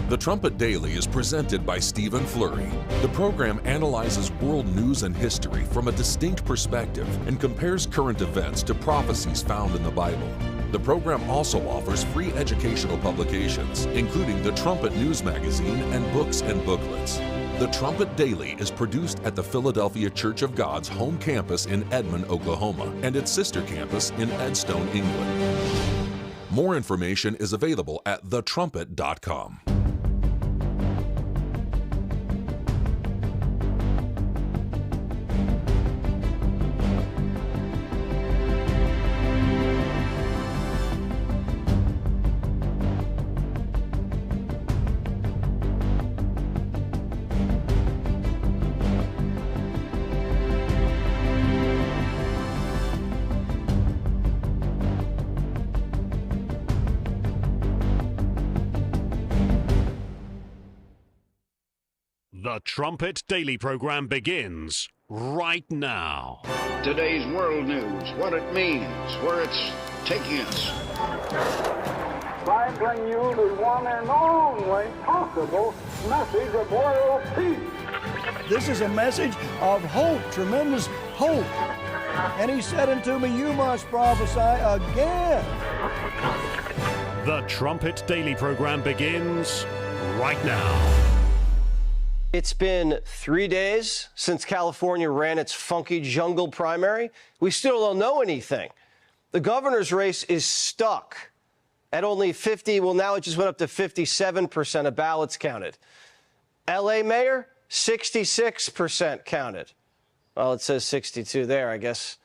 The Trumpet Daily is presented by Stephen Flurry. The program analyzes world news and history from a distinct perspective and compares current events to prophecies found in the Bible. The program also offers free educational publications, including the Trumpet News Magazine and books and booklets. The Trumpet Daily is produced at the Philadelphia Church of God's home campus in Edmond, Oklahoma, and its sister campus in Edstone, England. More information is available at thetrumpet.com. The Trumpet Daily program begins right now. Today's world news, what it means, where it's taking us. I bring you the one and only possible message of world peace. This is a message of hope, tremendous hope. And he said unto me, you must prophesy again. The Trumpet Daily program begins right now. It's been 3 days since California ran its funky jungle primary. We still don't know anything. The governor's race is stuck at only 50. Well, now it just went up to 57% of ballots counted. L.A. mayor, 66% counted. Well, it says 62 there. I guess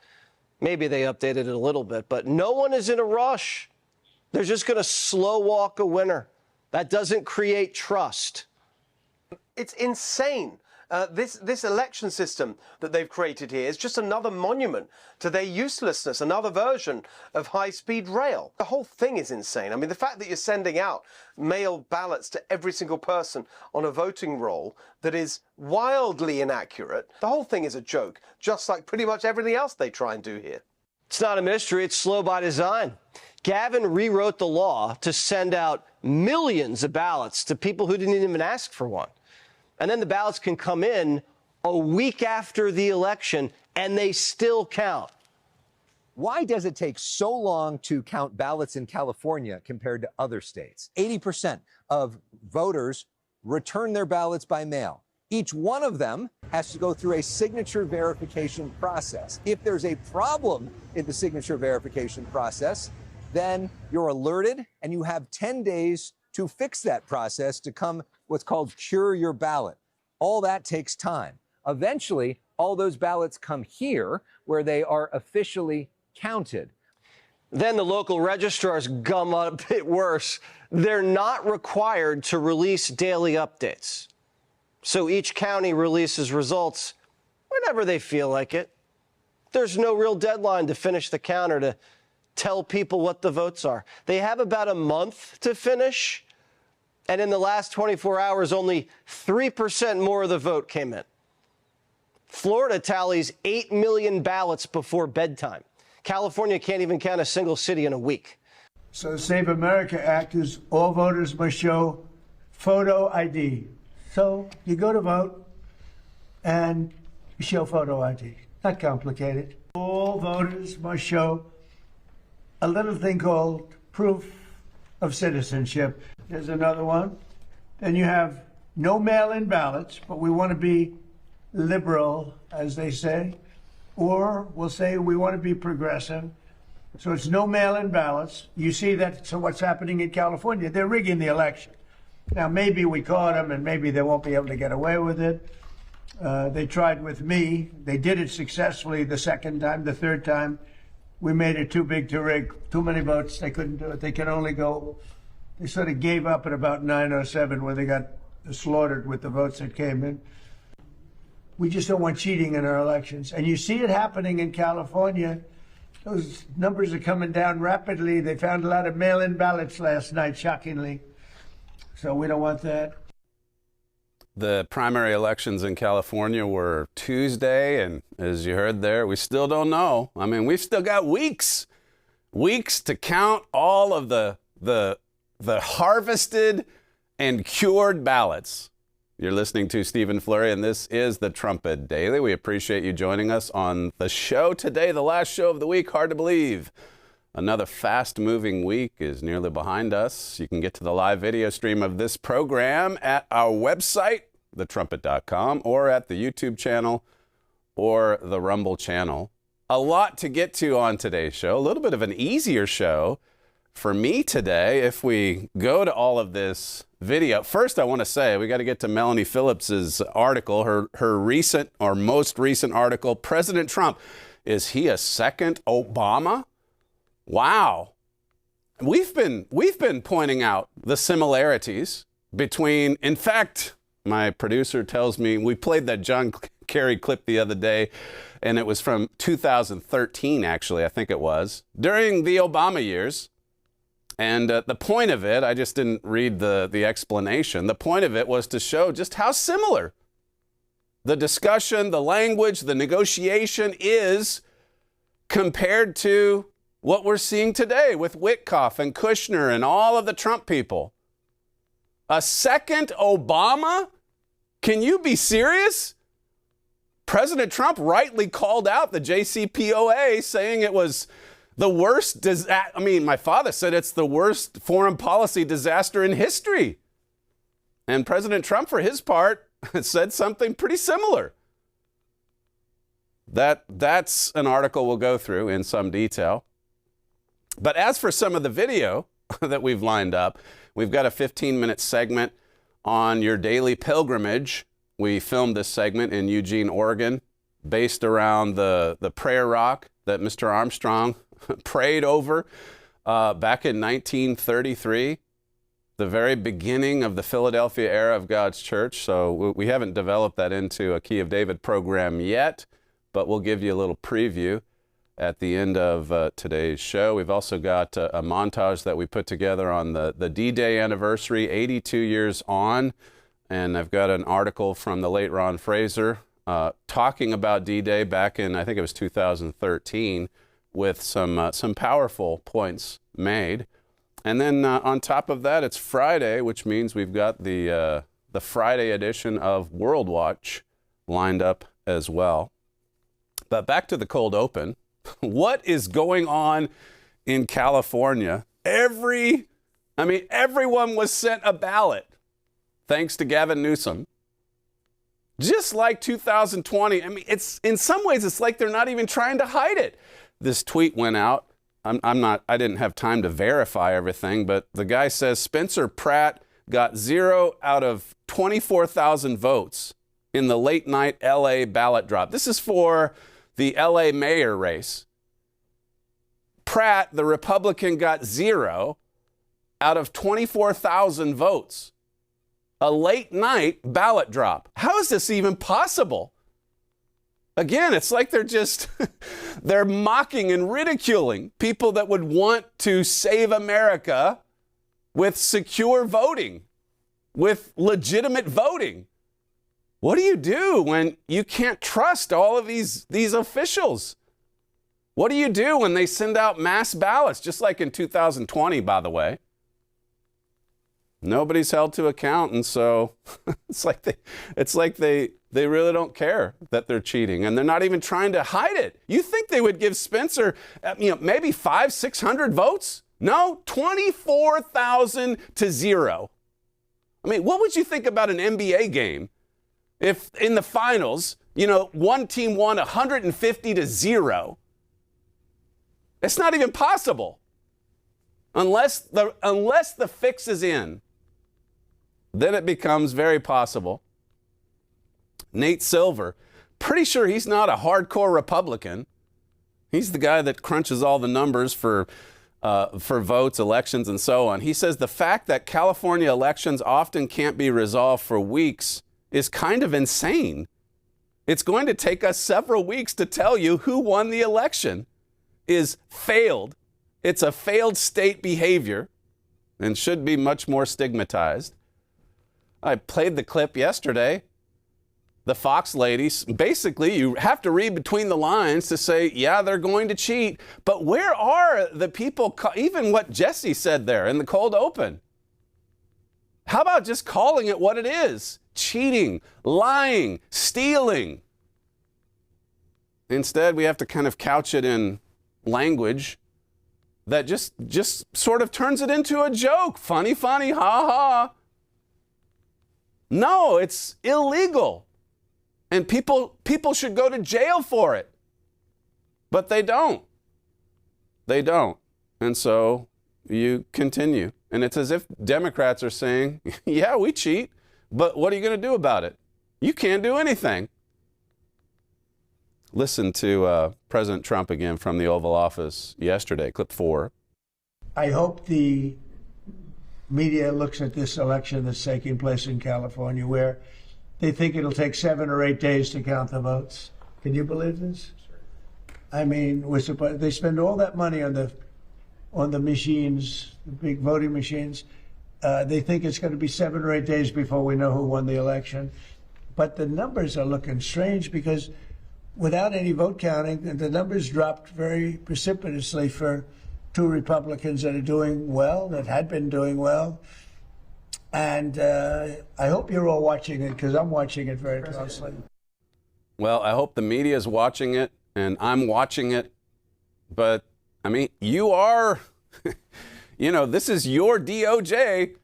maybe they updated it a little bit. But no one is in a rush. They're just going to slow walk a winner. That doesn't create trust. It's insane. This election system that they've created here is just another monument to their uselessness, another version of high-speed rail. The whole thing is insane. I mean, the fact that you're sending out mail ballots to every single person on a voting roll that is wildly inaccurate, the whole thing is a joke, just like pretty much everything else they try and do here. It's not a mystery. It's slow by design. Gavin rewrote the law to send out millions of ballots to people who didn't even ask for one. And then the ballots can come in a week after the election, and they still count. Why does it take so long to count ballots in California compared to other states? 80% of voters return their ballots by mail. Each one of them has to go through a signature verification process. If there's a problem in the signature verification process, then you're alerted, and you have 10 days to fix that process to come what's called cure your ballot. All that takes time. Eventually, all those ballots come here where they are officially counted. Then the local registrars gum up a bit worse. They're not required to release daily updates. So each county releases results whenever they feel like it. There's no real deadline to finish the count or to tell people what the votes are. They have about a month to finish. And in the last 24 hours, only 3% more of the vote came in. Florida tallies 8 million ballots before bedtime. California can't even count a single city in a week. So the Save America Act is all voters must show photo ID. So you go to vote and you show photo ID. Not complicated. All voters must show a little thing called proof of citizenship. There's another one. Then you have no mail-in ballots, but we want to be liberal, as they say, or we'll say we want to be progressive. So it's no mail-in ballots. You see that, so what's happening in California? They're rigging the election. Now, maybe we caught them, and maybe they won't be able to get away with it. They tried with me. They did it successfully the second time. The third time, we made it too big to rig. Too many votes. They couldn't do it. They could only go. They sort of gave up at about 9:07 when they got slaughtered with the votes that came in. We just don't want cheating in our elections. And you see it happening in California. Those numbers are coming down rapidly. They found a lot of mail-in ballots last night, shockingly. So we don't want that. The primary elections in California were Tuesday, and as you heard there, we still don't know. I mean, we've still got weeks to count all of the harvested and cured ballots. You're listening to Stephen Flurry, and this is the Trumpet Daily. We appreciate you joining us on the show today, the last show of the week. Hard to believe. Another fast-moving week is nearly behind us. You can get to the live video stream of this program at our website, thetrumpet.com, or at the YouTube channel or the Rumble channel. A lot to get to on today's show. A little bit of an easier show for me today if we go to all of this video. First, I want to say we got to get to Melanie Phillips's article, her recent or most recent article, President Trump, is he a second Obama? Wow. We've been pointing out the similarities between, in fact, my producer tells me, we played that John Kerry clip the other day, and it was from 2013, actually, I think it was, during the Obama years. And the point of it, I just didn't read the explanation. The point of it was to show just how similar the discussion, the language, the negotiation is compared to what we're seeing today with Witkoff and Kushner and all of the Trump people. A second Obama? Can you be serious? President Trump rightly called out the JCPOA, saying it was the worst, my father said it's the worst foreign policy disaster in history. And President Trump, for his part, said something pretty similar. That's an article we'll go through in some detail. But as for some of the video that we've lined up, we've got a 15-minute segment on your daily pilgrimage. We filmed this segment in Eugene, Oregon, based around the prayer rock that Mr. Armstrong prayed over back in 1933, the very beginning of the Philadelphia era of God's church. So we haven't developed that into a Key of David program yet, but we'll give you a little preview at the end of today's show. We've also got a montage that we put together on the D-Day anniversary, 82 years on. And I've got an article from the late Ron Fraser talking about D-Day back in, I think it was 2013, with some powerful points made. And then on top of that, it's Friday, which means we've got the Friday edition of WorldWatch lined up as well. But back to the cold open. What is going on in California? Everyone was sent a ballot, thanks to Gavin Newsom. Just like 2020. It's in some ways, it's like they're not even trying to hide it. This tweet went out. I didn't have time to verify everything, but the guy says Spencer Pratt got 0 out of 24,000 votes in the late night LA ballot drop. This is for the LA mayor race. Pratt, the Republican, got 0 out of 24,000 votes. A late night ballot drop. How is this even possible? Again, it's like they're mocking and ridiculing people that would want to save America with secure voting, with legitimate voting. What do you do when you can't trust all of these officials? What do you do when they send out mass ballots, just like in 2020, by the way? Nobody's held to account, and so it's like they really don't care that they're cheating, and they're not even trying to hide it. You think they would give Spencer, maybe 500-600 votes? No, 24,000 to 0. What would you think about an NBA game if in the finals, one team won 150 to 0? It's not even possible unless the fix is in. Then it becomes very possible. Nate Silver, pretty sure he's not a hardcore Republican. He's the guy that crunches all the numbers for votes, elections, and so on. He says the fact that California elections often can't be resolved for weeks is kind of insane. It's going to take us several weeks to tell you who won the election. Is failed. It's a failed state behavior and should be much more stigmatized. I played the clip yesterday. The Fox ladies, basically, you have to read between the lines to say, yeah, they're going to cheat. But where are the people, even what Jesse said there in the cold open? How about just calling it what it is? Cheating, lying, stealing. Instead, we have to kind of couch it in language that just sort of turns it into a joke. Funny, funny, ha ha. No, it's illegal. And people should go to jail for it. But they don't. They don't. And so you continue. And it's as if Democrats are saying, yeah, we cheat, but what are you going to do about it? You can't do anything. Listen to President Trump again from the Oval Office yesterday, clip 4. I hope the media looks at this election that's taking place in California, where they think it'll take 7 or 8 days to count the votes. Can you believe this? I mean, they spend all that money on the machines, the big voting machines. They think it's going to be 7 or 8 days before we know who won the election. But the numbers are looking strange because without any vote counting, the numbers dropped very precipitously for 2 Republicans that are doing well, that had been doing well. And I hope you're all watching it, because I'm watching it very closely. Well, I hope the media is watching it, and I'm watching it. But, I mean, you are, this is your DOJ.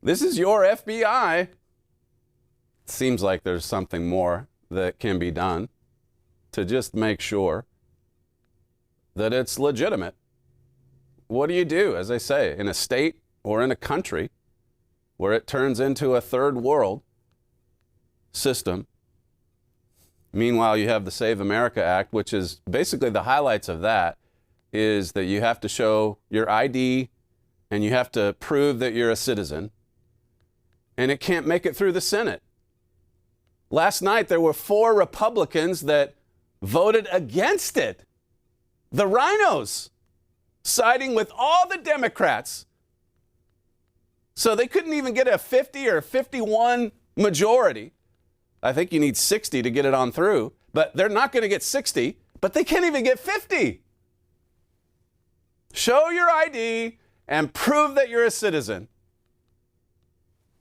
This is your FBI. It seems like there's something more that can be done to just make sure that it's legitimate. What do you do, as I say, in a state or in a country where it turns into a third world system? Meanwhile, you have the Save America Act, which is basically the highlights of that is that you have to show your ID and you have to prove that you're a citizen. And it can't make it through the Senate. Last night, there were 4 Republicans that voted against it. The rhinos, siding with all the Democrats. So they couldn't even get a 50 or 51 majority. I think you need 60 to get it on through, but they're not going to get 60, but they can't even get 50. Show your ID and prove that you're a citizen.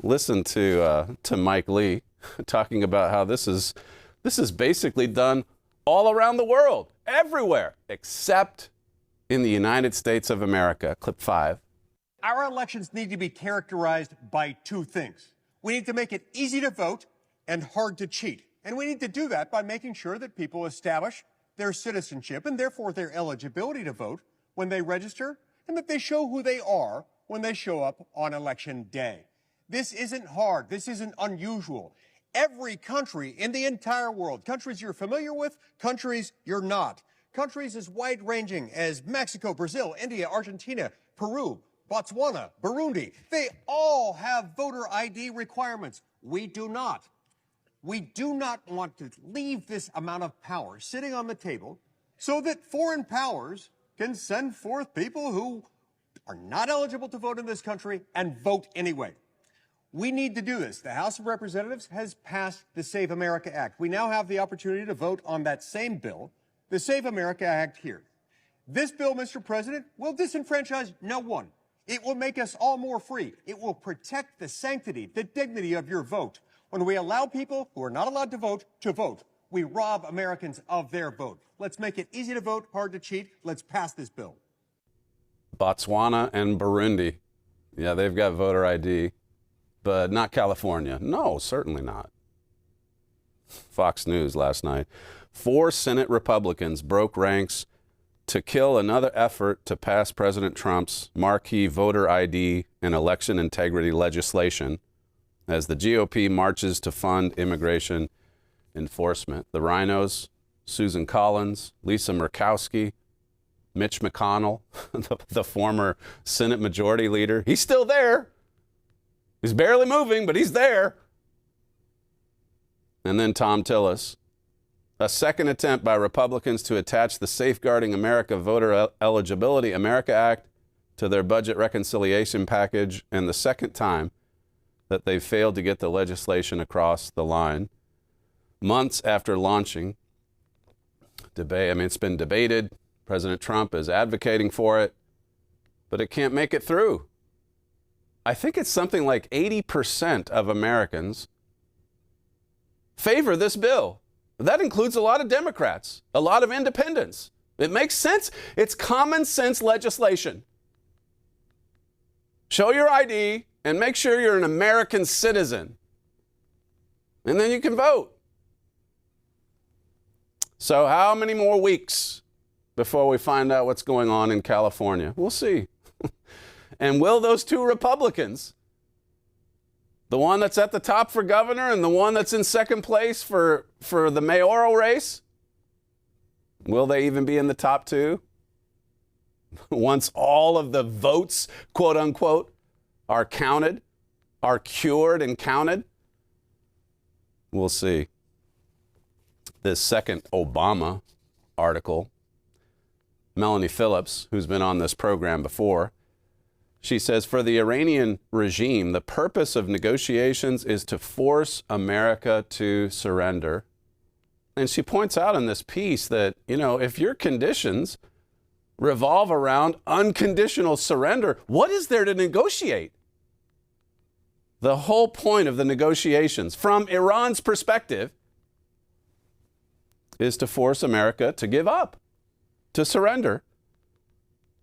Listen to Mike Lee talking about how this is basically done all around the world, everywhere, except in the United States of America. Clip 5. Our elections need to be characterized by 2 things. We need to make it easy to vote and hard to cheat. And we need to do that by making sure that people establish their citizenship and therefore their eligibility to vote when they register, and that they show who they are when they show up on election day. This isn't hard. This isn't unusual. Every country in the entire world, countries you're familiar with, countries you're not, countries as wide-ranging as Mexico, Brazil, India, Argentina, Peru, Botswana, Burundi, they all have voter ID requirements. We do not. We do not want to leave this amount of power sitting on the table so that foreign powers can send forth people who are not eligible to vote in this country and vote anyway. We need to do this. The House of Representatives has passed the Save America Act. We now have the opportunity to vote on that same bill, the Save America Act here. This bill, Mr. President, will disenfranchise no one. It will make us all more free. It will protect the sanctity, the dignity of your vote. When we allow people who are not allowed to vote, we rob Americans of their vote. Let's make it easy to vote, hard to cheat. Let's pass this bill. Botswana and Burundi. Yeah, they've got voter ID, but not California. No, certainly not. Fox News last night. 4 Senate Republicans broke ranks to kill another effort to pass President Trump's marquee voter ID and election integrity legislation as the GOP marches to fund immigration enforcement. The rhinos, Susan Collins, Lisa Murkowski, Mitch McConnell, the former Senate Majority Leader. He's still there. He's barely moving, but he's there. And then Tom Tillis. A second attempt by Republicans to attach the Safeguarding America Voter Eligibility America Act to their budget reconciliation package, and the second time that they failed to get the legislation across the line. Months after launching debate, it's been debated. President Trump is advocating for it, but it can't make it through. I think it's something like 80% of Americans favor this bill. That includes a lot of Democrats, a lot of independents. It makes sense. It's common sense legislation. Show your ID and make sure you're an American citizen. And then you can vote. So how many more weeks before we find out what's going on in California? We'll see. And will those two Republicans, the one that's at the top for governor and the one that's in second place for the mayoral race, will they even be in the top two? Once all of the votes, quote unquote, are counted, are cured and counted? We'll see. This second Obama article, Melanie Phillips, who's been on this program before, she says, for the Iranian regime, the purpose of negotiations is to force America to surrender. And she points out in this piece that, if your conditions revolve around unconditional surrender, what is there to negotiate? The whole point of the negotiations, from Iran's perspective, is to force America to give up, to surrender.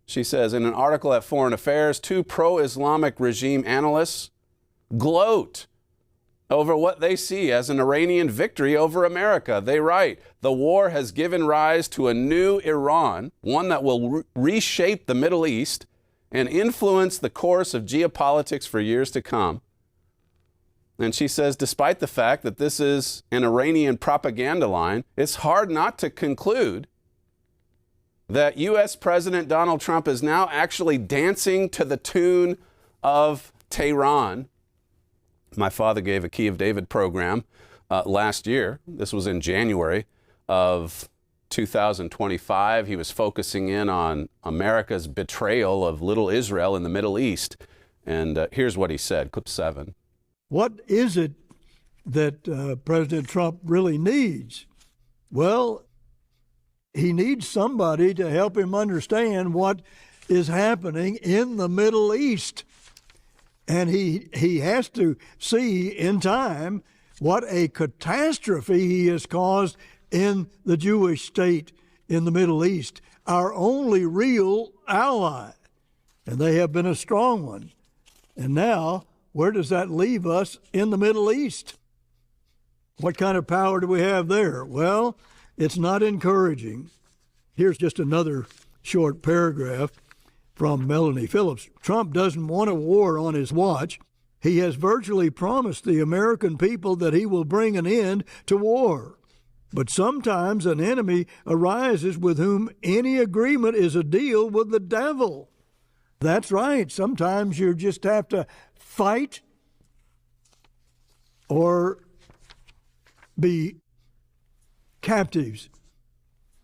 She says in an article at Foreign Affairs, two pro-Islamic regime analysts gloat over what they see as an Iranian victory over America. They write, the war has given rise to a new Iran, one that will reshape the Middle East and influence the course of geopolitics for years to come. And she says, despite the fact that this is an Iranian propaganda line, it's hard not to conclude that U.S. President Donald Trump is now actually dancing to the tune of Tehran. My father gave a Key of David program last year. This was in January of 2025. He was focusing in on America's betrayal of little Israel in the Middle East. And here's what he said, clip 7. What is it that President Trump really needs? Well, he needs somebody to help him understand what is happening in the Middle East. And he has to see in time what a catastrophe he has caused in the Jewish state in the Middle East, our only real ally. And they have been a strong one. And now, where does that leave us in the Middle East? What kind of power do we have there? Well, it's not encouraging. Here's just another short paragraph from Melanie Phillips. Trump doesn't want a war on his watch. He has virtually promised the American people that he will bring an end to war. But sometimes an enemy arises with whom any agreement is a deal with the devil. That's right. Sometimes you just have to fight or be captives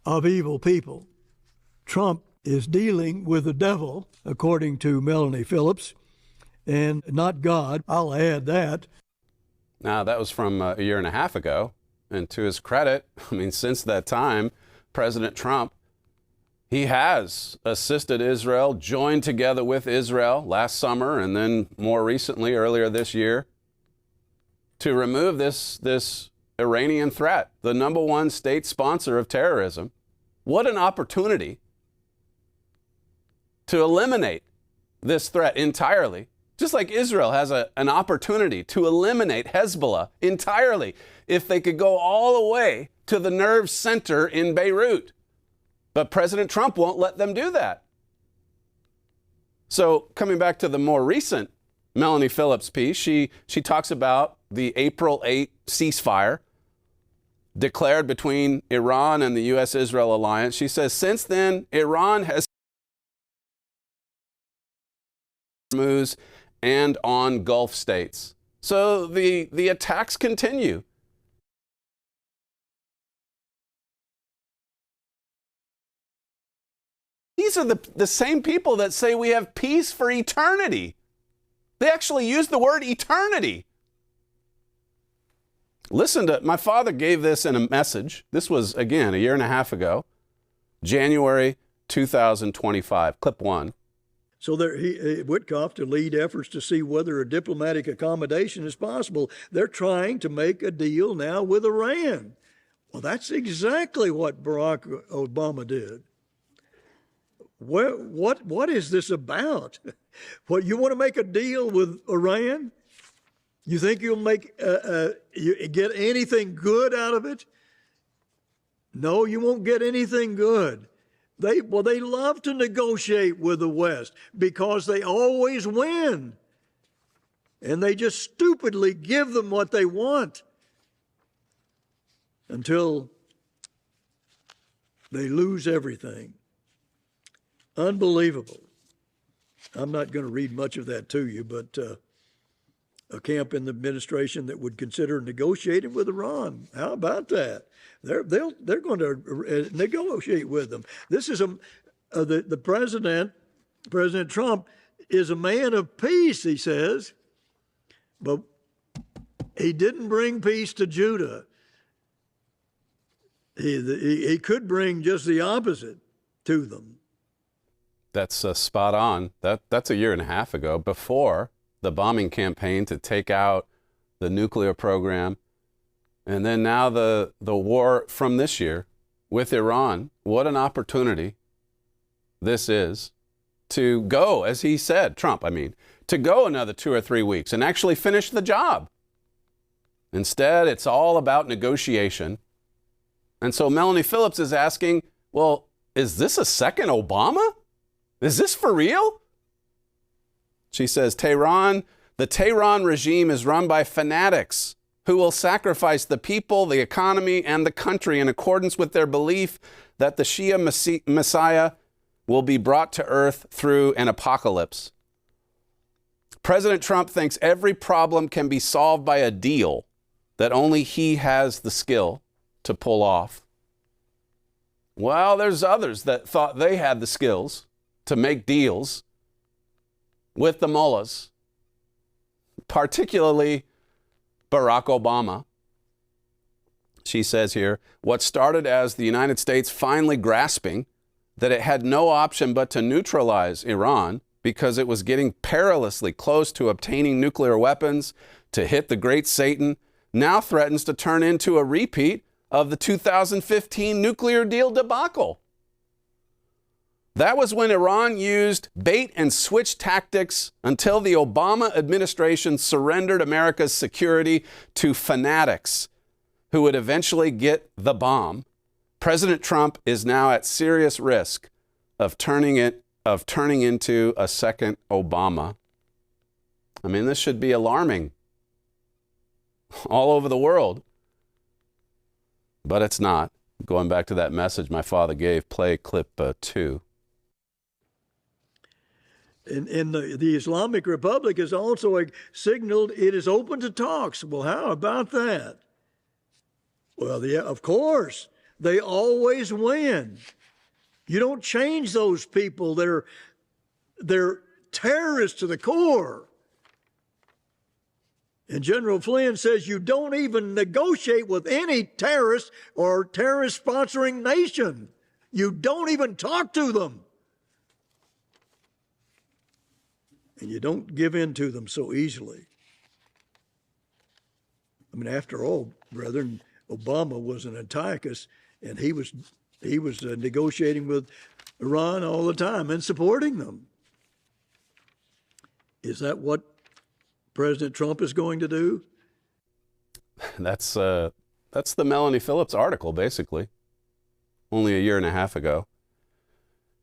of evil people. Trump is dealing with the devil, according to Melanie Phillips, and not God. I'll add that. Now, that was from a year and a half ago. And to his credit, since that time, President Trump, he has assisted Israel, joined together with Israel last summer, and then more recently, earlier this year, to remove this Iranian threat, the number one state sponsor of terrorism. What an opportunity to eliminate this threat entirely, just like Israel has an opportunity to eliminate Hezbollah entirely if they could go all the way to the nerve center in Beirut. But President Trump won't let them do that. So coming back to the more recent Melanie Phillips piece, she talks about the April 8 ceasefire declared between Iran and the U.S.-Israel alliance. She says, since then, Iran has moves and on Gulf states. So the attacks continue. These are the same people that say we have peace for eternity. They actually use the word eternity. Listen to, my father gave this in a message. This was, again, a year and a half ago, January 2025, clip 1. So Witkoff to lead efforts to see whether a diplomatic accommodation is possible. They're trying to make a deal now with Iran. Well, that's exactly what Barack Obama did. What is this about? What, you want to make a deal with Iran? You think you'll you get anything good out of it? No, you won't get anything good. They love to negotiate with the West because they always win. And they just stupidly give them what they want until they lose everything. Unbelievable. I'm not going to read much of that to you, but a camp in the administration that would consider negotiating with Iran. How about that? They're going to negotiate with them. This is the President Trump is a man of peace, he says, but he didn't bring peace to Judah. He could bring just the opposite to them. That's spot on. That's a year and a half ago, before the bombing campaign to take out the nuclear program. And then now the war from this year with Iran. What an opportunity this is to go, as he said, Trump, to go another 2 or 3 weeks and actually finish the job. Instead, it's all about negotiation. And so Melanie Phillips is asking, well, is this a second Obama? Is this for real? She says, the Tehran regime is run by fanatics who will sacrifice the people, the economy, and the country in accordance with their belief that the Shia Messiah will be brought to earth through an apocalypse. President Trump thinks every problem can be solved by a deal that only he has the skill to pull off. Well, there's others that thought they had the skills to make deals with the mullahs, particularly Barack Obama. She says here, what started as the United States finally grasping that it had no option but to neutralize Iran because it was getting perilously close to obtaining nuclear weapons to hit the great Satan, now threatens to turn into a repeat of the 2015 nuclear deal debacle. That was when Iran used bait and switch tactics until the Obama administration surrendered America's security to fanatics who would eventually get the bomb. President Trump is now at serious risk of turning into a second Obama. This should be alarming all over the world, but it's not. Going back to that message my father gave, play clip 2. And the Islamic Republic has also signaled it is open to talks. Well, how about that? Well, of course, they always win. You don't change those people. They're terrorists to the core. And General Flynn says you don't even negotiate with any terrorist or terrorist-sponsoring nation. You don't even talk to them. And you don't give in to them so easily. After all, brethren, Obama was an Antiochus, and he was negotiating with Iran all the time and supporting them. Is that what President Trump is going to do? That's the Melanie Phillips article, basically, only a year and a half ago.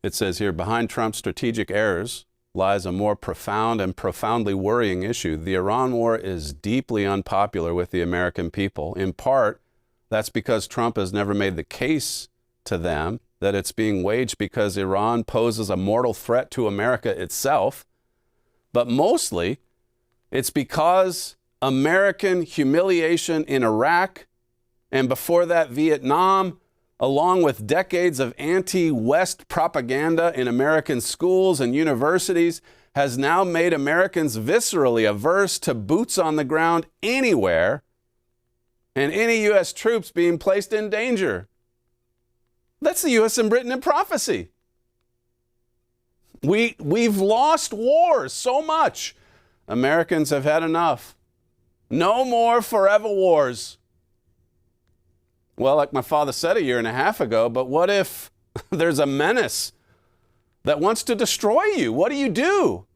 It says here, behind Trump's strategic errors lies a more profound and profoundly worrying issue. The Iran war is deeply unpopular with the American people. In part, that's because Trump has never made the case to them that it's being waged because Iran poses a mortal threat to America itself. But mostly, it's because American humiliation in Iraq and before that Vietnam, along with decades of anti-West propaganda in American schools and universities, has now made Americans viscerally averse to boots on the ground anywhere and any U.S. troops being placed in danger. That's the U.S. and Britain in prophecy. We've lost wars so much. Americans have had enough. No more forever wars. Well, like my father said a year and a half ago, but what if there's a menace that wants to destroy you? What do?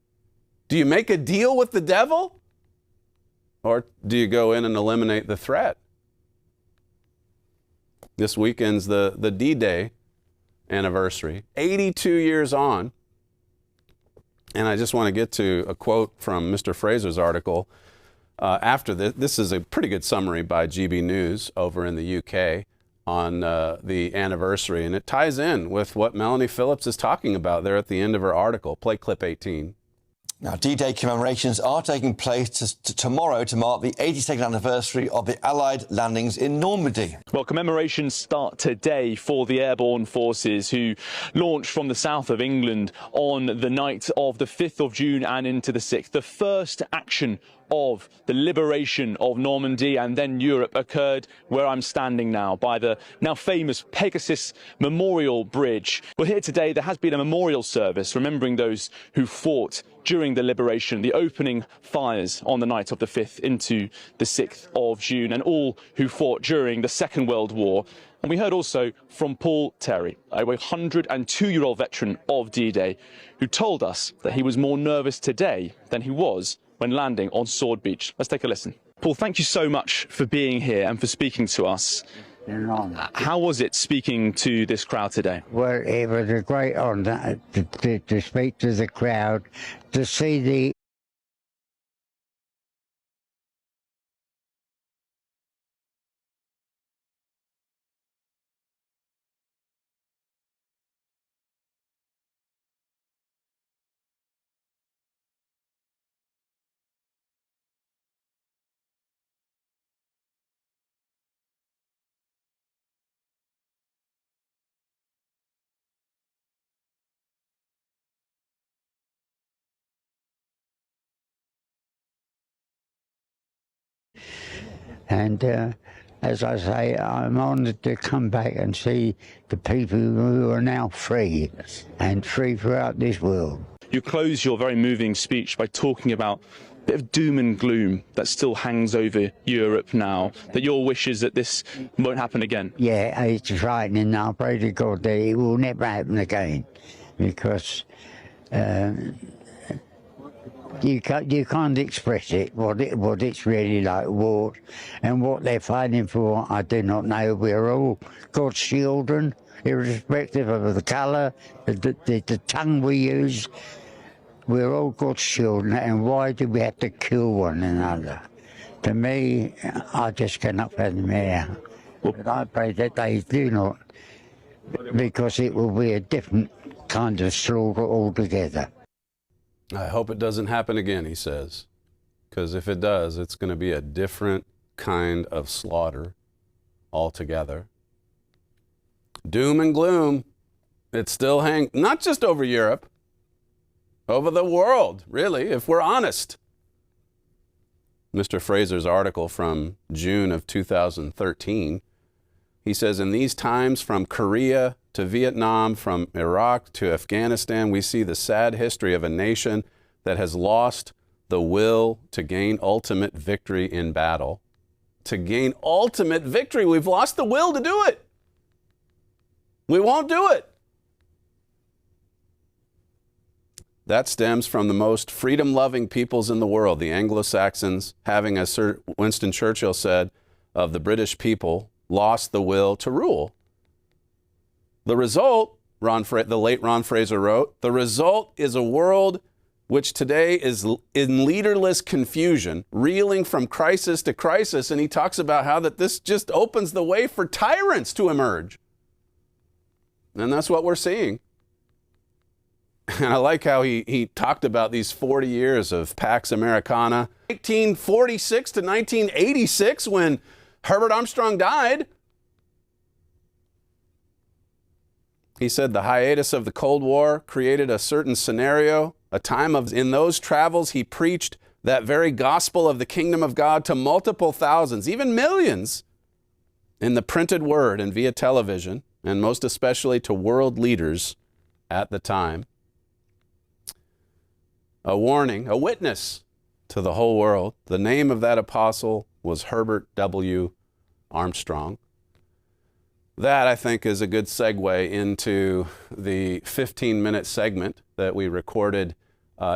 Do you make a deal with the devil? Or do you go in and eliminate the threat? This weekend's the D-Day anniversary, 82 years on. And I just want to get to a quote from Mr. Fraser's article after this. This is a pretty good summary by GB News over in the UK on the anniversary. And it ties in with what Melanie Phillips is talking about there at the end of her article. Play clip 18. Now, D-Day commemorations are taking place tomorrow to mark the 82nd anniversary of the Allied landings in Normandy. Well, commemorations start today for the airborne forces who launched from the south of England on the night of the 5th of June and into the 6th. The first action of the liberation of Normandy and then Europe occurred where I'm standing now, by the now famous Pegasus Memorial Bridge. Well, here today there has been a memorial service remembering those who fought during the liberation, the opening fires on the night of the 5th into the 6th of June, and all who fought during the Second World War. And we heard also from Paul Terry, a 102-year-old veteran of D-Day, who told us that he was more nervous today than he was when landing on Sword Beach. Let's take a listen. Paul, thank you so much for being here and for speaking to us. How was it speaking to this crowd today? Well, it was a great honour to speak to the crowd, to see the And as I say, I'm honoured to come back and see the people who are now free, and free throughout this world. You close your very moving speech by talking about a bit of doom and gloom that still hangs over Europe now, that your wish is that this won't happen again. Yeah, it's frightening. I pray to God that it will never happen again, because you can't express it, what it's really like, war, and what they're fighting for, I do not know. We're all God's children, irrespective of the colour, the tongue we use. We're all God's children, and why do we have to kill one another? To me, I just cannot fathom it. But I pray that they do not, because it will be a different kind of slaughter altogether. I hope it doesn't happen again, he says, because if it does, it's going to be a different kind of slaughter altogether. Doom and gloom, it still hangs, not just over Europe, over the world, really, if we're honest. Mr. Fraser's article from June of 2013, he says, in these times, from Korea to Vietnam, from Iraq to Afghanistan, we see the sad history of a nation that has lost the will to gain ultimate victory in battle. To gain ultimate victory, we've lost the will to do it. We won't do it. That stems from the most freedom-loving peoples in the world, the Anglo-Saxons, having, as Sir Winston Churchill said of the British people, lost the will to rule. The result, the late Ron Fraser wrote, the result is a world which today is in leaderless confusion, reeling from crisis to crisis, and he talks about how that this just opens the way for tyrants to emerge. And that's what we're seeing. And I like how he talked about these 40 years of Pax Americana, 1846 to 1986, when Herbert Armstrong died. He said the hiatus of the Cold War created a certain scenario, a time of, in those travels, he preached that very gospel of the kingdom of God to multiple thousands, even millions, in the printed word and via television, and most especially to world leaders at the time. a warning, a witness to the whole world. The name of that apostle was Herbert W. Armstrong. That, I think, is a good segue into the 15-minute segment that we recorded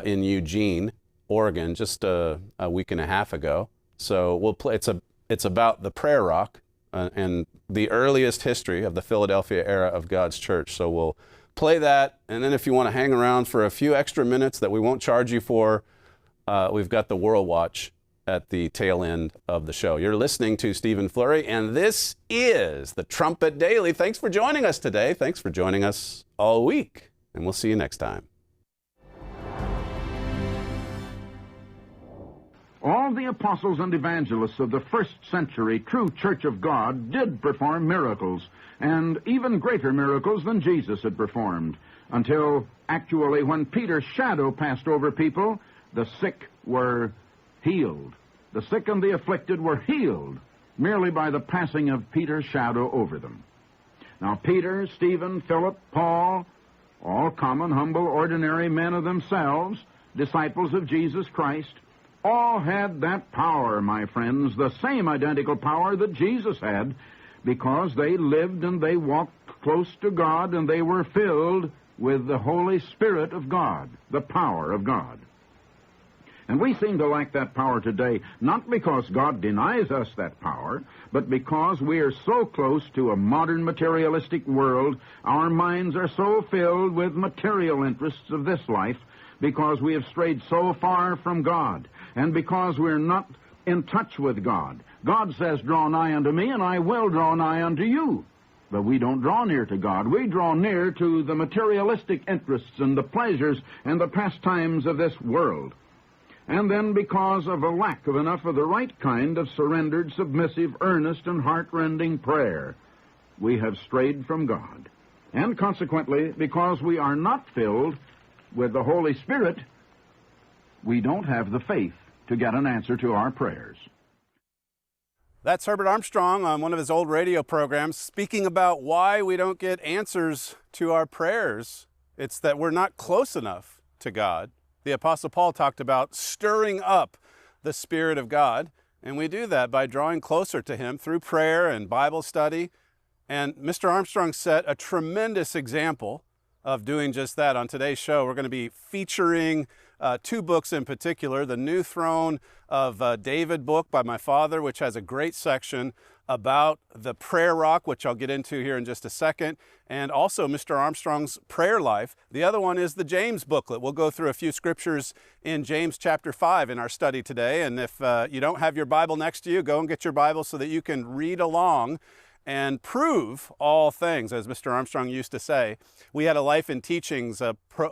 in Eugene, Oregon, just a week and a half ago. So we'll play. It's about the prayer rock and the earliest history of the Philadelphia era of God's church. So we'll play that, and then if you want to hang around for a few extra minutes that we won't charge you for, we've got the WorldWatch at the tail end of the show. You're listening to Stephen Flurry, and this is the Trumpet Daily. Thanks for joining us today. Thanks for joining us all week, and we'll see you next time. All the apostles and evangelists of the first century true Church of God did perform miracles, and even greater miracles than Jesus had performed, until actually when Peter's shadow passed over people, the sick were healed. The sick and the afflicted were healed merely by the passing of Peter's shadow over them. Now Peter, Stephen, Philip, Paul, all common, humble, ordinary men of themselves, disciples of Jesus Christ, all had that power, my friends, the same identical power that Jesus had, because they lived and they walked close to God and they were filled with the Holy Spirit of God, the power of God. And we seem to lack that power today, not because God denies us that power, but because we are so close to a modern materialistic world, our minds are so filled with material interests of this life, because we have strayed so far from God, and because we're not in touch with God. God says, draw nigh unto me, and I will draw nigh unto you. But we don't draw near to God. We draw near to the materialistic interests and the pleasures and the pastimes of this world. And then because of a lack of enough of the right kind of surrendered, submissive, earnest, and heart-rending prayer, we have strayed from God. And consequently, because we are not filled with the Holy Spirit, we don't have the faith to get an answer to our prayers. That's Herbert Armstrong on one of his old radio programs speaking about why we don't get answers to our prayers. It's that we're not close enough to God. The Apostle Paul talked about stirring up the Spirit of God, and we do that by drawing closer to Him through prayer and Bible study. And Mr. Armstrong set a tremendous example of doing just that. On today's show, we're going to be featuring two books in particular, the New Throne of David book by my father, which has a great section about the prayer rock, which I'll get into here in just a second, and also Mr. Armstrong's prayer life. The other one is the James booklet. We'll go through a few scriptures in James chapter 5 in our study today, and if you don't have your Bible next to you, go and get your Bible so that you can read along and prove all things, as Mr. Armstrong used to say. We had a Life in Teachings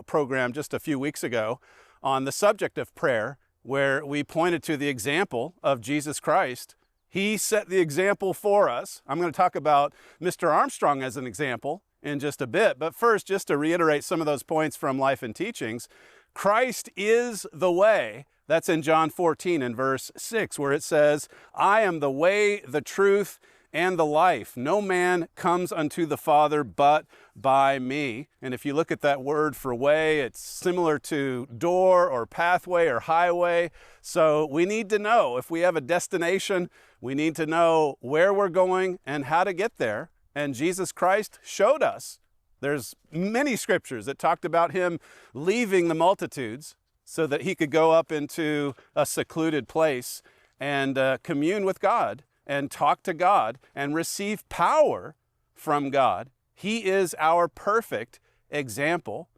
program just a few weeks ago on the subject of prayer, where we pointed to the example of Jesus Christ. He set the example for us. I'm going to talk about Mr. Armstrong as an example in just a bit, but first, just to reiterate some of those points from Life and Teachings, Christ is the way. That's in John 14 and verse 6, where it says, I am the way, the truth, and the life. No man comes unto the Father but by me. And if you look at that word for way, it's similar to door or pathway or highway. So we need to know if we have a destination, we need to know where we're going and how to get there. And Jesus Christ showed us. There's many scriptures that talked about him leaving the multitudes so that he could go up into a secluded place and commune with God and talk to God and receive power from God. He is our perfect example.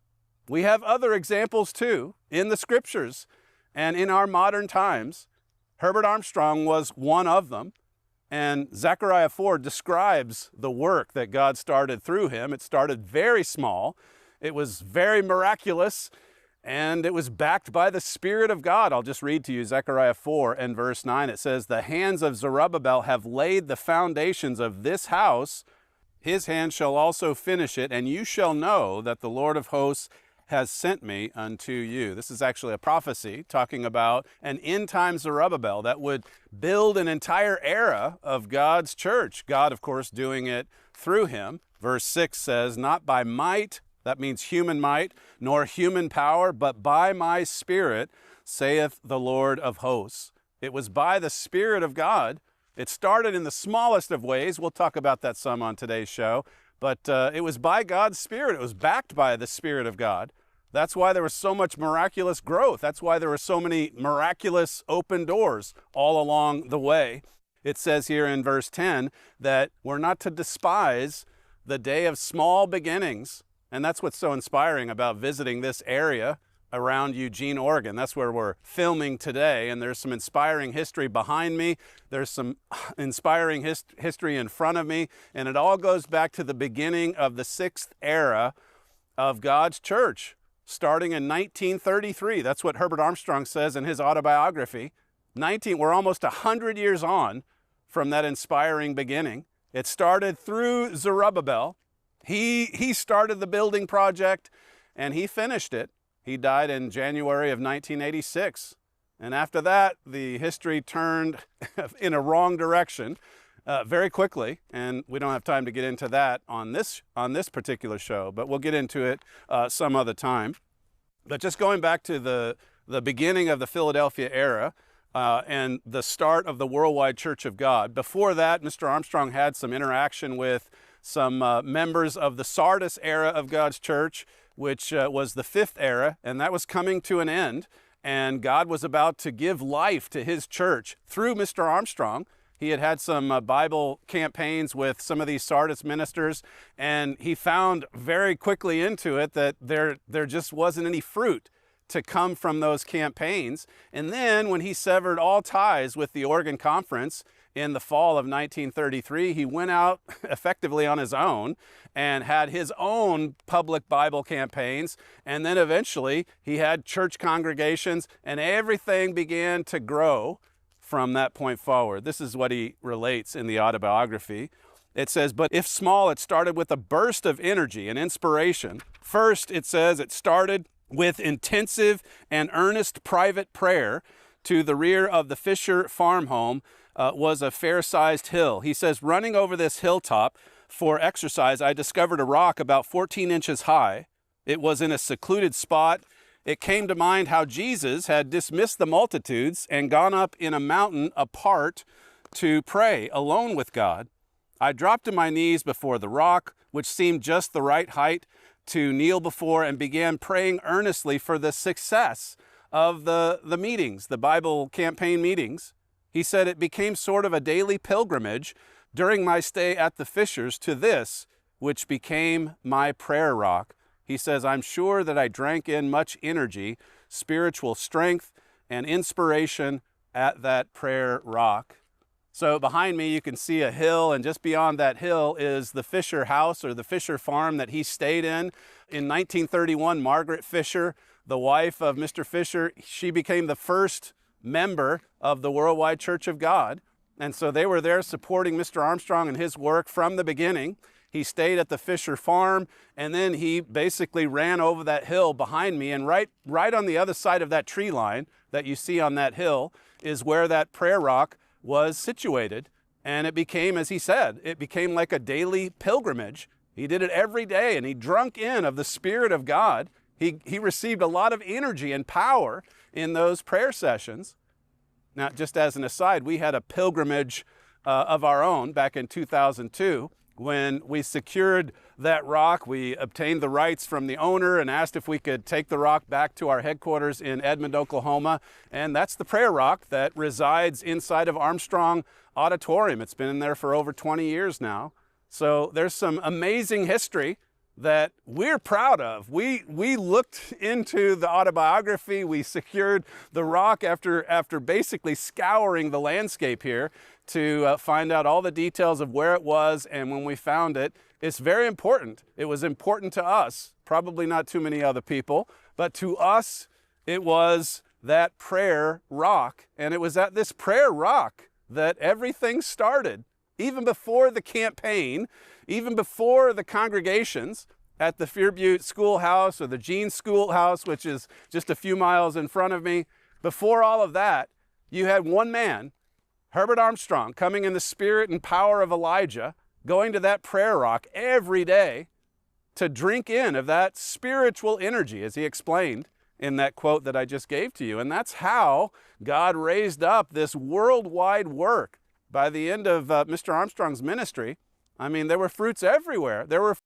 We have other examples too in the scriptures and in our modern times. Herbert Armstrong was one of them. And Zechariah 4 describes the work that God started through him. It started very small. It was very miraculous. And it was backed by the Spirit of God. I'll just read to you Zechariah 4 and verse 9. It says, the hands of Zerubbabel have laid the foundations of this house. His hand shall also finish it, and you shall know that the Lord of hosts has sent me unto you. This is actually a prophecy talking about an end-time Zerubbabel that would build an entire era of God's church. God, of course, doing it through him. Verse 6 says, not by might That means human might, nor human power, but by my Spirit, saith the Lord of hosts. It was by the Spirit of God. It started in the smallest of ways. We'll talk about that some on today's show. But it was by God's Spirit. It was backed by the Spirit of God. That's why there was so much miraculous growth. That's why there were so many miraculous open doors all along the way. It says here in verse 10 that we're not to despise the day of small beginnings. And that's what's so inspiring about visiting this area around Eugene, Oregon. That's where we're filming today. And there's some inspiring history behind me. There's some inspiring history in front of me. And it all goes back to the beginning of the 6th era of God's church, starting in 1933. That's what Herbert Armstrong says in his autobiography. We're almost 100 years on from that inspiring beginning. It started through Zerubbabel. He started the building project and he finished it. He died in January of 1986. And after that, the history turned in a wrong direction very quickly. And we don't have time to get into that on this particular show, but we'll get into it some other time. But just going back to the beginning of the Philadelphia era, and the start of the Worldwide Church of God. Before that, Mr. Armstrong had some interaction with some members of the Sardis era of God's church, which was the 5th era, and that was coming to an end. And God was about to give life to his church through Mr. Armstrong. He had had some Bible campaigns with some of these Sardis ministers, and he found very quickly into it that there just wasn't any fruit to come from those campaigns. And then when he severed all ties with the Oregon Conference in the fall of 1933, he went out effectively on his own and had his own public Bible campaigns. And then eventually he had church congregations, and everything began to grow from that point forward. This is what he relates in the autobiography. It says, but if small, it started with a burst of energy and inspiration. First, it says it started with intensive and earnest private prayer. To the rear of the Fisher farm home was a fair-sized hill. He says, running over this hilltop for exercise, I discovered a rock about 14 inches high. It was in a secluded spot. It came to mind how Jesus had dismissed the multitudes and gone up in a mountain apart to pray alone with God. I dropped to my knees before the rock, which seemed just the right height to kneel before, and began praying earnestly for the success of the meetings, the Bible campaign meetings. He said it became sort of a daily pilgrimage during my stay at the Fishers to this, which became my prayer rock. He says, I'm sure that I drank in much energy, spiritual strength, and inspiration at that prayer rock. So behind me, you can see a hill, and just beyond that hill is the Fisher house or the Fisher farm that he stayed in. In 1931, Margaret Fisher, the wife of Mr. Fisher, she became the first member of the Worldwide Church of God. And so they were there supporting Mr. Armstrong and his work from the beginning. He stayed at the Fisher farm, and then he basically ran over that hill behind me. And right on the other side of that tree line that you see on that hill is where that prayer rock was situated. And it became, as he said, it became like a daily pilgrimage. He did it every day, and he drank in of the Spirit of God. He received a lot of energy and power in those prayer sessions. Now, just as an aside, we had a pilgrimage of our own back in 2002. When we secured that rock, we obtained the rights from the owner and asked if we could take the rock back to our headquarters in Edmond, Oklahoma. And that's the prayer rock that resides inside of Armstrong Auditorium. It's been in there for over 20 years now. So there's some amazing history that we're proud of. We looked into the autobiography. We secured the rock after basically scouring the landscape here to find out all the details of where it was. And when we found it, it's very important. It was important to us, probably not too many other people, but to us, it was that prayer rock. And it was at this prayer rock that everything started. Even before the campaign, even before the congregations at the Fairbutte Schoolhouse or the Jean Schoolhouse, which is just a few miles in front of me, before all of that, you had one man, Herbert Armstrong, coming in the spirit and power of Elijah, going to that prayer rock every day to drink in of that spiritual energy, as he explained in that quote that I just gave to you. And that's how God raised up this worldwide work. By the end of Mr. Armstrong's ministry, I mean, there were fruits everywhere. There were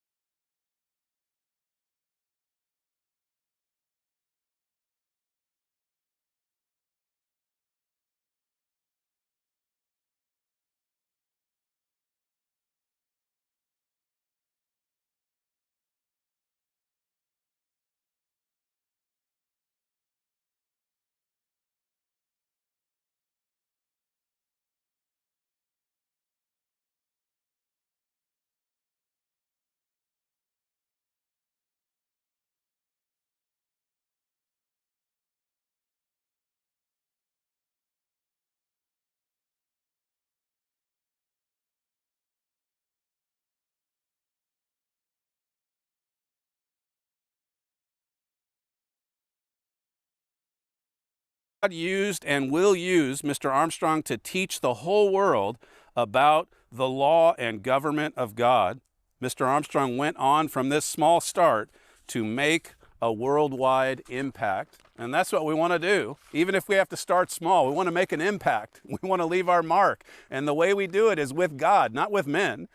God used and will use Mr. Armstrong to teach the whole world about the law and government of God. Mr. Armstrong went on from this small start to make a worldwide impact. And that's what we want to do. Even if we have to start small, we want to make an impact. We want to leave our mark. And the way we do it is with God, not with men,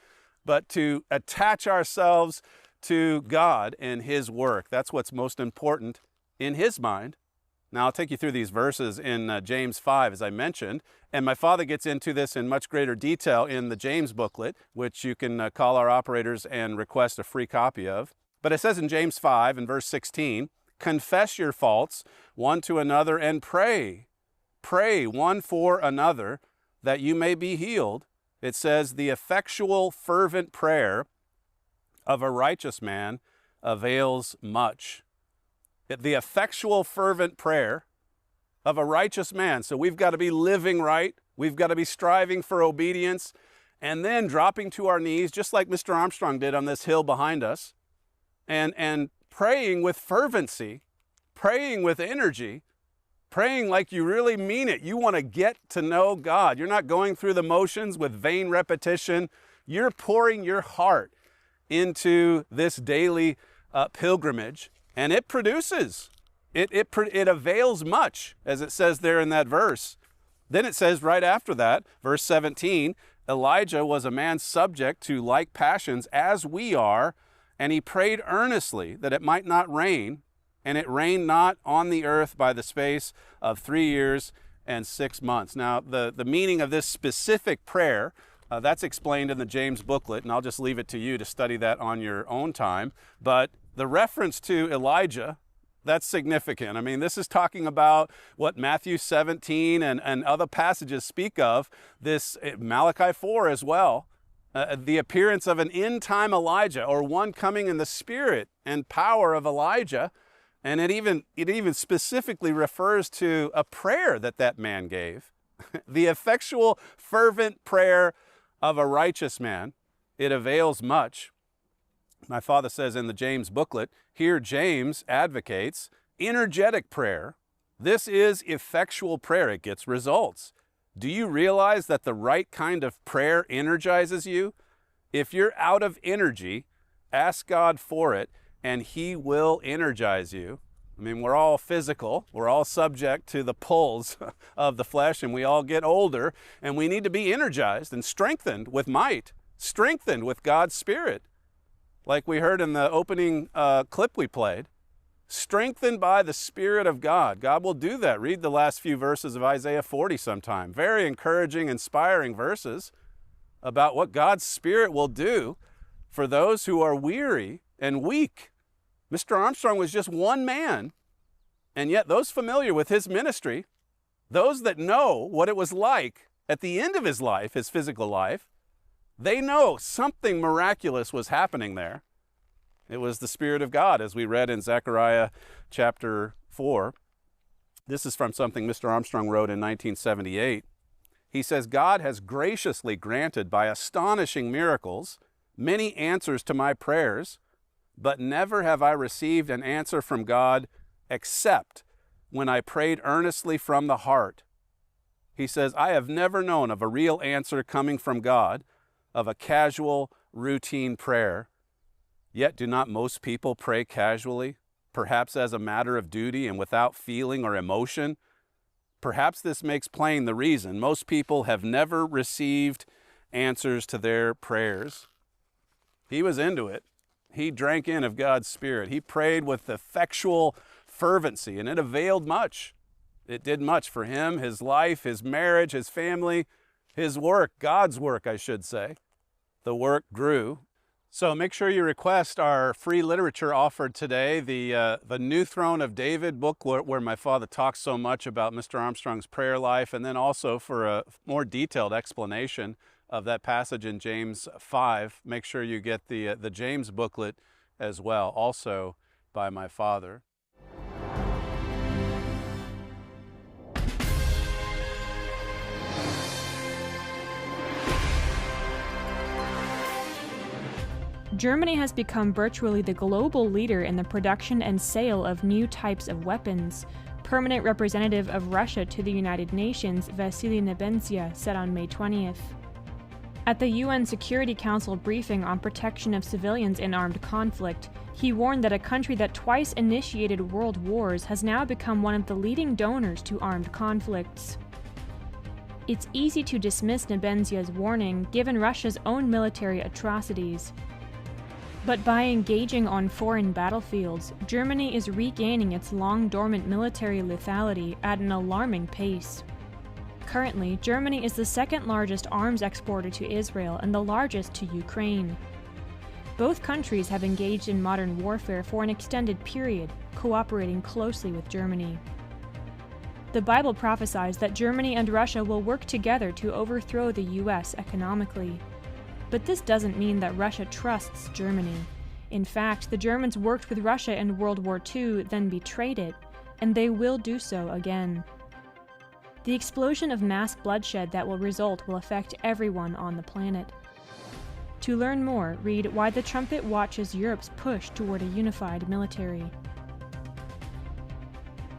but to attach ourselves to God and His work. That's what's most important in His mind. Now, I'll take you through these verses in James 5, as I mentioned, and my father gets into this in much greater detail in the James booklet, which you can call our operators and request a free copy of. But it says in James 5, in verse 16, confess your faults one to another and pray. Pray one for another that you may be healed. It says, the effectual, fervent prayer of a righteous man avails much. The effectual, fervent prayer of a righteous man. So we've got to be living right. We've got to be striving for obedience and then dropping to our knees, just like Mr. Armstrong did on this hill behind us, and praying with fervency, praying with energy, praying like you really mean it. You want to get to know God. You're not going through the motions with vain repetition. You're pouring your heart into this daily pilgrimage. And it produces, it avails much, as it says there in that verse. Then it says right after that, verse 17, Elijah was a man subject to like passions as we are, and he prayed earnestly that it might not rain, and it rained not on the earth by the space of 3 years and 6 months. Now, the meaning of this specific prayer, that's explained in the James booklet, and I'll just leave it to you to study that on your own time. But the reference to Elijah, that's significant. I mean, this is talking about what Matthew 17 and other passages speak of, this Malachi 4 as well, the appearance of an end-time Elijah, or one coming in the spirit and power of Elijah. And it even specifically refers to a prayer that man gave. The effectual, fervent prayer of a righteous man, it avails much. My father says in the James booklet, here James advocates energetic prayer. This is effectual prayer. It gets results. Do you realize that the right kind of prayer energizes you? If you're out of energy, ask God for it, and He will energize you. I mean, we're all physical. We're all subject to the pulls of the flesh, and we all get older, and we need to be energized and strengthened with might, strengthened with God's Spirit. Like we heard in the opening clip we played, strengthened by the Spirit of God. God will do that. Read the last few verses of Isaiah 40 sometime. Very encouraging, inspiring verses about what God's Spirit will do for those who are weary and weak. Mr. Armstrong was just one man, and yet those familiar with his ministry, those that know what it was like at the end of his life, his physical life, they know something miraculous was happening there. It was the Spirit of God, as we read in Zechariah chapter 4. This is from something Mr. Armstrong wrote in 1978. He says, God has graciously granted by astonishing miracles many answers to my prayers, but never have I received an answer from God except when I prayed earnestly from the heart. He says, I have never known of a real answer coming from God, of a casual, routine prayer. Yet do not most people pray casually, perhaps as a matter of duty and without feeling or emotion? Perhaps this makes plain the reason most people have never received answers to their prayers. He was into it. He drank in of God's Spirit. He prayed with effectual fervency, and it availed much. It did much for him, his life, his marriage, his family, his work, God's work, I should say. The work grew. So make sure you request our free literature offered today, the New Throne of David book, where my father talks so much about Mr. Armstrong's prayer life, and then also for a more detailed explanation of that passage in James 5. Make sure you get the James booklet as well, also by my father. Germany has become virtually the global leader in the production and sale of new types of weapons. Permanent representative of Russia to the United Nations, Vasily Nebenzia, said on May 20th. At the UN Security Council briefing on protection of civilians in armed conflict, he warned that a country that twice initiated world wars has now become one of the leading donors to armed conflicts. It's easy to dismiss Nebenzia's warning, given Russia's own military atrocities. But by engaging on foreign battlefields, Germany is regaining its long-dormant military lethality at an alarming pace. Currently, Germany is the second-largest arms exporter to Israel and the largest to Ukraine. Both countries have engaged in modern warfare for an extended period, cooperating closely with Germany. The Bible prophesies that Germany and Russia will work together to overthrow the U.S. economically. But this doesn't mean that Russia trusts Germany. In fact, the Germans worked with Russia in World War II, then betrayed it, and they will do so again. The explosion of mass bloodshed that will result will affect everyone on the planet. To learn more, read Why the Trumpet Watches Europe's Push Toward a Unified Military.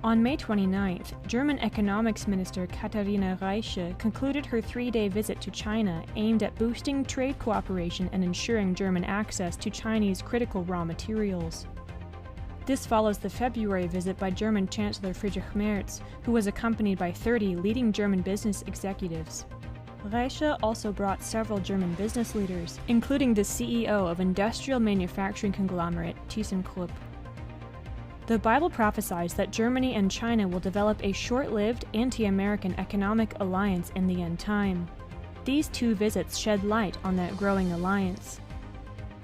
On May 29th, German Economics Minister Katharina Reiche concluded her three-day visit to China aimed at boosting trade cooperation and ensuring German access to Chinese critical raw materials. This follows the February visit by German Chancellor Friedrich Merz, who was accompanied by 30 leading German business executives. Reiche also brought several German business leaders, including the CEO of industrial manufacturing conglomerate ThyssenKrupp. The Bible prophesies that Germany and China will develop a short-lived anti-American economic alliance in the end time. These two visits shed light on that growing alliance.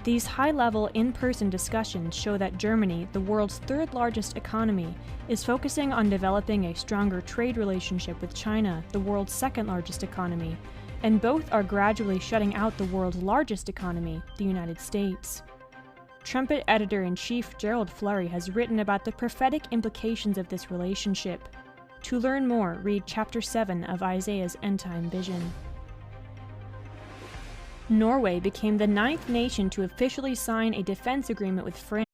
These high-level, in-person discussions show that Germany, the world's third-largest economy, is focusing on developing a stronger trade relationship with China, the world's second-largest economy, and both are gradually shutting out the world's largest economy, the United States. Trumpet editor-in-chief Gerald Flurry has written about the prophetic implications of this relationship. To learn more, read Chapter 7 of Isaiah's end-time vision. Norway became the 9th nation to officially sign a defense agreement with France.